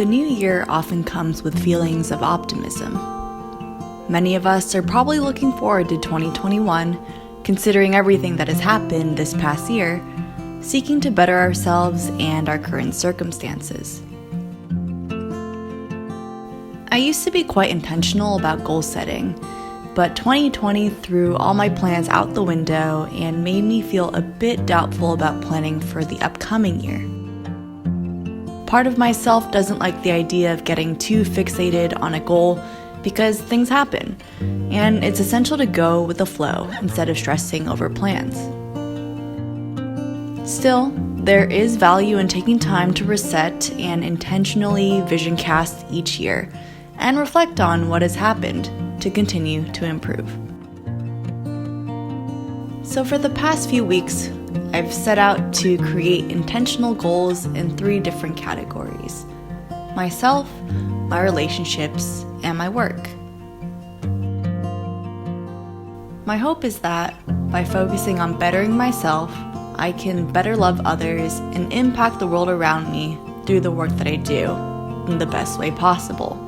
The new year often comes with feelings of optimism. Many of us are probably looking forward to 2021, considering everything that has happened this past year, seeking to better ourselves and our current circumstances. I used to be quite intentional about goal setting, but 2020 threw all my plans out the window and made me feel a bit doubtful about planning for the upcoming year. Part of myself doesn't like the idea of getting too fixated on a goal because things happen, and it's essential to go with the flow instead of stressing over plans. Still, there is value in taking time to reset and intentionally vision cast each year and reflect on what has happened to continue to improve. So for the past few weeks, I've set out to create intentional goals in 3 different categories: myself, my relationships, and my work. My hope is that by focusing on bettering myself, I can better love others and impact the world around me through the work that I do in the best way possible.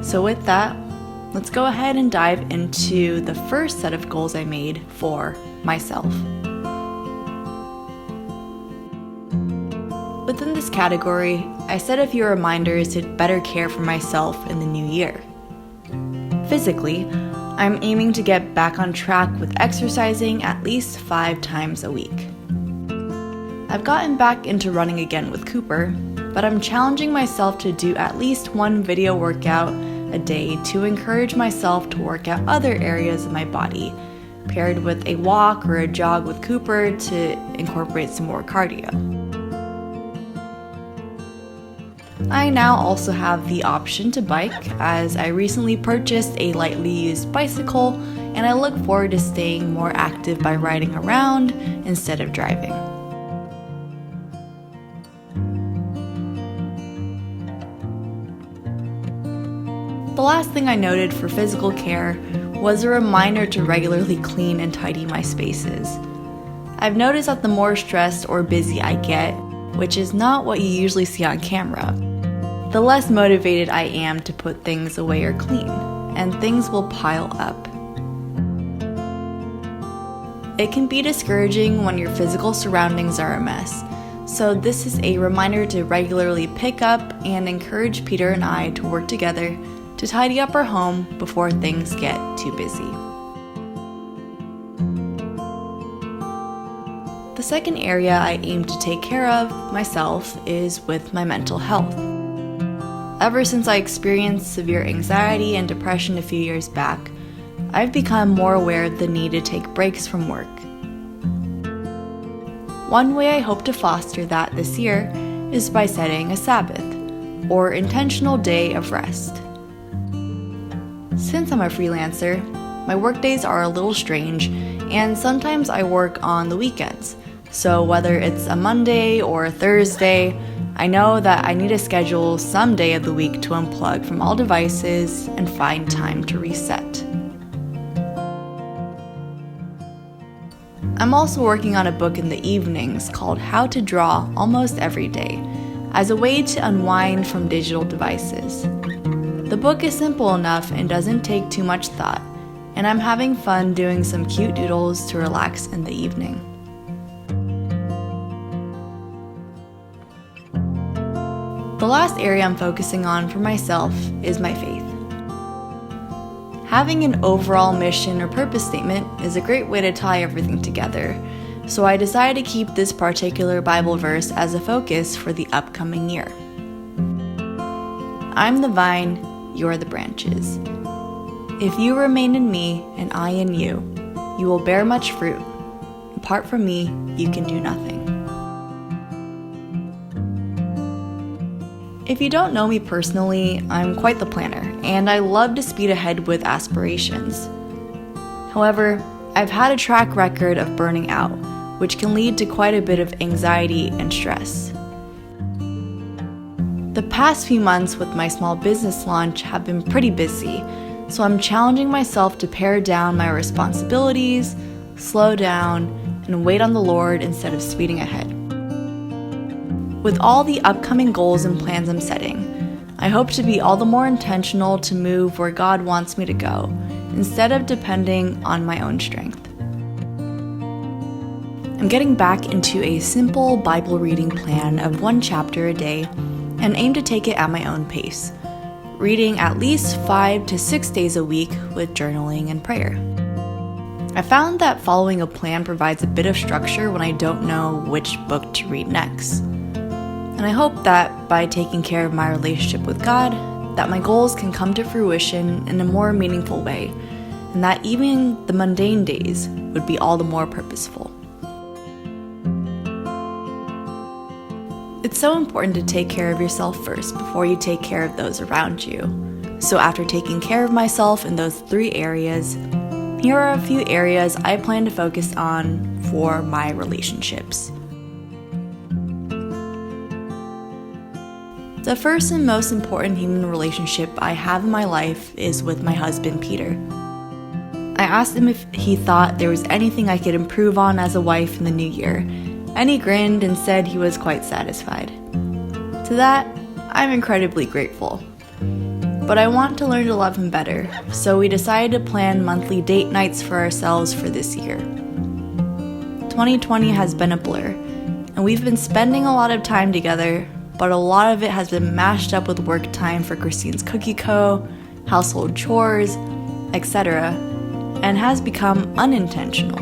So with that, let's go ahead and dive into the first set of goals I made for myself. Within this category, I set a few reminders to better care for myself in the new year. Physically, I'm aiming to get back on track with exercising at least 5 times a week. I've gotten back into running again with Cooper, but I'm challenging myself to do at least 1 video workout a day to encourage myself to work out other areas of my body, paired with a walk or a jog with Cooper to incorporate some more cardio. I now also have the option to bike, as I recently purchased a lightly used bicycle, and I look forward to staying more active by riding around instead of driving. The last thing I noted for physical care was a reminder to regularly clean and tidy my spaces. I've noticed that the more stressed or busy I get, which is not what you usually see on camera, the less motivated I am to put things away or clean, and things will pile up. It can be discouraging when your physical surroundings are a mess, so this is a reminder to regularly pick up and encourage Peter and I to work together to tidy up our home before things get too busy. The second area I aim to take care of myself is with my mental health. Ever since I experienced severe anxiety and depression a few years back, I've become more aware of the need to take breaks from work. One way I hope to foster that this year is by setting a Sabbath, or intentional day of rest. Since I'm a freelancer, my workdays are a little strange, and sometimes I work on the weekends. So whether it's a Monday or a Thursday, I know that I need to schedule some day of the week to unplug from all devices and find time to reset. I'm also working on a book in the evenings called How to Draw Almost Every Day, as a way to unwind from digital devices. The book is simple enough and doesn't take too much thought, and I'm having fun doing some cute doodles to relax in the evening. The last area I'm focusing on for myself is my faith. Having an overall mission or purpose statement is a great way to tie everything together, so I decided to keep this particular Bible verse as a focus for the upcoming year. I'm the vine, you're the branches. If you remain in me and I in you, you will bear much fruit. Apart from me, you can do nothing. If you don't know me personally, I'm quite the planner, and I love to speed ahead with aspirations. However, I've had a track record of burning out, which can lead to quite a bit of anxiety and stress. The past few months with my small business launch have been pretty busy, so I'm challenging myself to pare down my responsibilities, slow down, and wait on the Lord instead of speeding ahead. With all the upcoming goals and plans I'm setting, I hope to be all the more intentional to move where God wants me to go, instead of depending on my own strength. I'm getting back into a simple Bible reading plan of 1 chapter a day and aim to take it at my own pace, reading at least 5 to 6 days a week with journaling and prayer. I found that following a plan provides a bit of structure when I don't know which book to read next. And I hope that by taking care of my relationship with God, that my goals can come to fruition in a more meaningful way, and that even the mundane days would be all the more purposeful. It's so important to take care of yourself first before you take care of those around you. So after taking care of myself in those 3 areas, here are a few areas I plan to focus on for my relationships. The first and most important human relationship I have in my life is with my husband, Peter. I asked him if he thought there was anything I could improve on as a wife in the new year, and he grinned and said he was quite satisfied. To that, I'm incredibly grateful. But I want to learn to love him better, so we decided to plan monthly date nights for ourselves for this year. 2020 has been a blur, and we've been spending a lot of time together, but a lot of it has been mashed up with work time for Christine's Cookie Co., household chores, etc., and has become unintentional.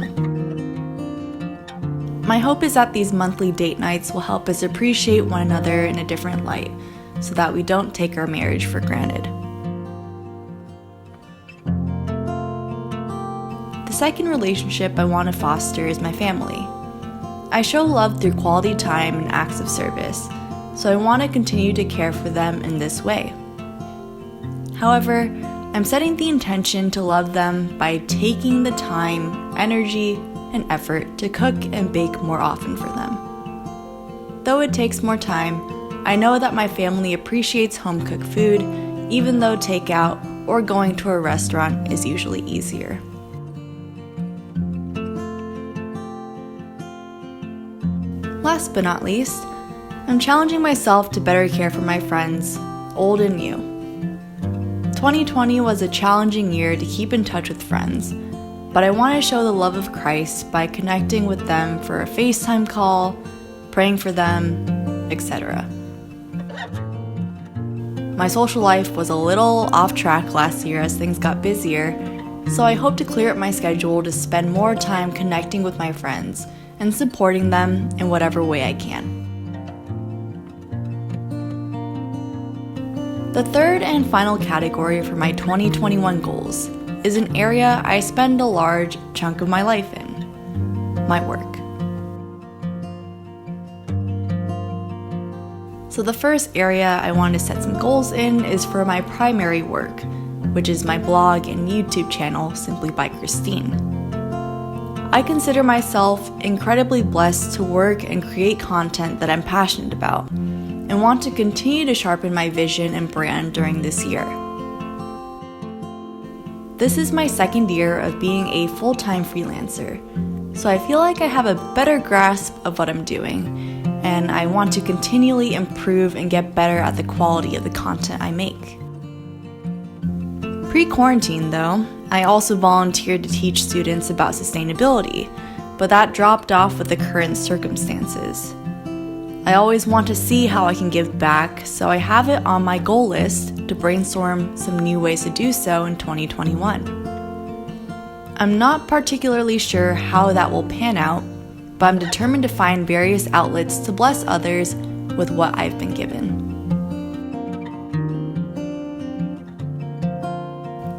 My hope is that these monthly date nights will help us appreciate one another in a different light, so that we don't take our marriage for granted. The second relationship I want to foster is my family. I show love through quality time and acts of service, so I want to continue to care for them in this way. However, I'm setting the intention to love them by taking the time, energy, and effort to cook and bake more often for them. Though it takes more time, I know that my family appreciates home-cooked food, even though takeout or going to a restaurant is usually easier. Last but not least, I'm challenging myself to better care for my friends, old and new. 2020 was a challenging year to keep in touch with friends, but I want to show the love of Christ by connecting with them for a FaceTime call, praying for them, etc. My social life was a little off track last year as things got busier, so I hope to clear up my schedule to spend more time connecting with my friends and supporting them in whatever way I can. The third and final category for my 2021 goals is an area I spend a large chunk of my life in: my work. So the first area I want to set some goals in is for my primary work, which is my blog and YouTube channel, Simply by Christine. I consider myself incredibly blessed to work and create content that I'm passionate about, and want to continue to sharpen my vision and brand during this year. This is my second year of being a full-time freelancer, so I feel like I have a better grasp of what I'm doing, and I want to continually improve and get better at the quality of the content I make. Pre-quarantine, though, I also volunteered to teach students about sustainability, but that dropped off with the current circumstances. I always want to see how I can give back, so I have it on my goal list to brainstorm some new ways to do so in 2021. I'm not particularly sure how that will pan out, but I'm determined to find various outlets to bless others with what I've been given.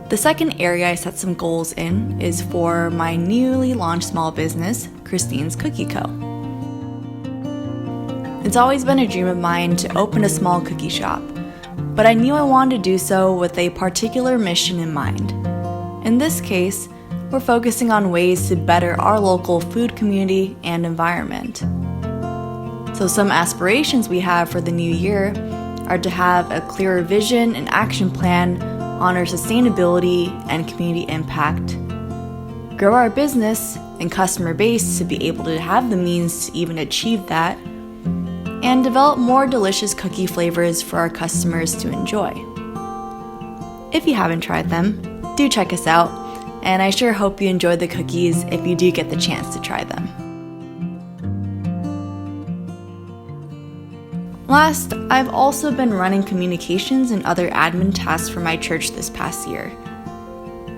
The second area I set some goals in is for my newly launched small business, Christine's Cookie Co. It's always been a dream of mine to open a small cookie shop, but I knew I wanted to do so with a particular mission in mind. In this case, we're focusing on ways to better our local food community and environment. So some aspirations we have for the new year are to have a clearer vision and action plan on our sustainability and community impact, grow our business and customer base to be able to have the means to even achieve that, and develop more delicious cookie flavors for our customers to enjoy. If you haven't tried them, do check us out, and I sure hope you enjoy the cookies if you do get the chance to try them. Last, I've also been running communications and other admin tasks for my church this past year.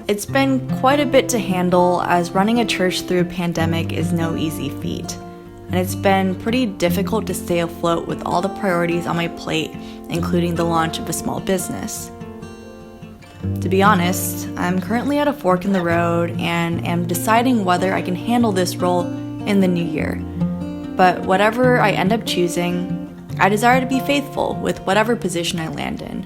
It's been quite a bit to handle, as running a church through a pandemic is no easy feat, and it's been pretty difficult to stay afloat with all the priorities on my plate, including the launch of a small business. To be honest, I'm currently at a fork in the road and am deciding whether I can handle this role in the new year. But whatever I end up choosing, I desire to be faithful with whatever position I land in,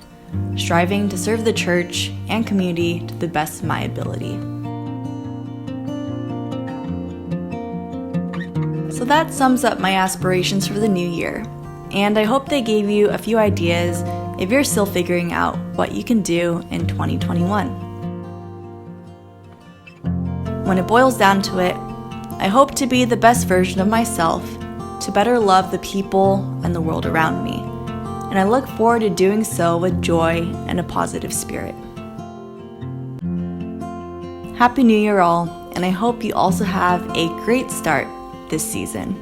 striving to serve the church and community to the best of my ability. So that sums up my aspirations for the new year, and I hope they gave you a few ideas if you're still figuring out what you can do in 2021. When it boils down to it, I hope to be the best version of myself, to better love the people and the world around me, and I look forward to doing so with joy and a positive spirit. Happy New Year all, and I hope you also have a great start this season.